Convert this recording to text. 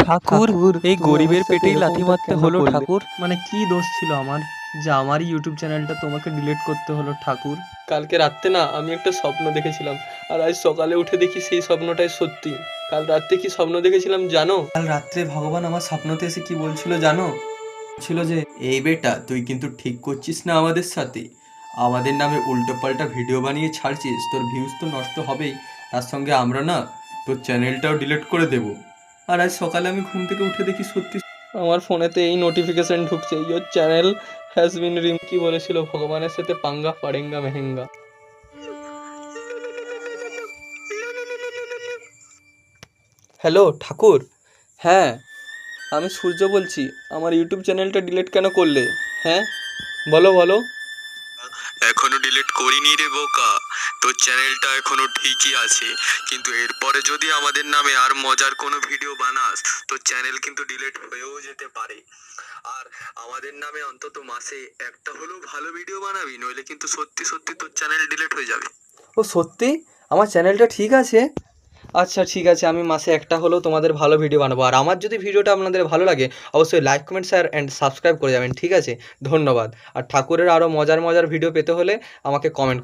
ঠাকুর, এই গরিবের পেটেই লাথি মারতে হলো ঠাকুর। মানে কি দোষ ছিল আমার যে আমার ইউটিউব চ্যানেলটা তোমাকে ডিলিট করতে হলো ঠাকুর? কালকে রাত্রে না আমি একটা স্বপ্ন দেখেছিলাম, আর আজ সকালে উঠে দেখি সেই স্বপ্নটাই সত্যি। কাল রাত্রে কি স্বপ্ন দেখেছিলাম জানো? কাল রাত্রে ভগবান আমার স্বপ্নতে এসে কি বলছিল জানো? ছিল যে এই বেটা তুই কিন্তু ঠিক করছিস না আমাদের সাথে, আমাদের নামে উল্টোপাল্টা ভিডিও বানিয়ে ছাড়ছিস, তোর ভিউজ তো নষ্ট হবেই, তার সঙ্গে আমরা না তোর চ্যানেলটাও ডিলিট করে দেব। আর আজ সকালে আমি ঘুম থেকে উঠে দেখি সত্যি আমার ফোনেতে এই নোটিফিকেশন ঢুকছে, ইয়োর চ্যানেল হ্যাজ বিন রিম। কি বলেছিল, ভগবানের সাথে পাঙ্গা পাড়েঙ্গা মেহেঙ্গা। হ্যালো ঠাকুর, হ্যাঁ আমি সূর্য বলছি। আমার ইউটিউব চ্যানেলটা ডিলিট কেন করলে? হ্যাঁ বলো বলো। এখনো ডিলিট করিনি রে বোকা, তোর চ্যানেলটা এখনো ঠিকই আছে, কিন্তু এরপরে যদি আমাদের নামে আর মজার কোনো ভিডিও বানাস তোর চ্যানেল কিন্তু ডিলিট হয়েও যেতে পারে। আর আমাদের নামে অন্তত মাসে একটা হলেও ভালো ভিডিও বানাবি, নইলে কিন্তু সত্যি সত্যি তোর চ্যানেল ডিলিট হয়ে যাবে। ও সত্যি আমার চ্যানেলটা ঠিক আছে? আচ্ছা ঠিক আছে, আমি মাসে একটা হলেও তোমাদের ভালো ভিডিও বানাবো। আর আমার যদি ভিডিওটা আপনাদের ভালো লাগে অবশ্যই like comment share and subscribe করে যাবেন, ঠিক আছে? ধন্যবাদ। আর ঠাকুরের আরও মজার মজার ভিডিও পেতে হলে আমাকে কমেন্ট করুন।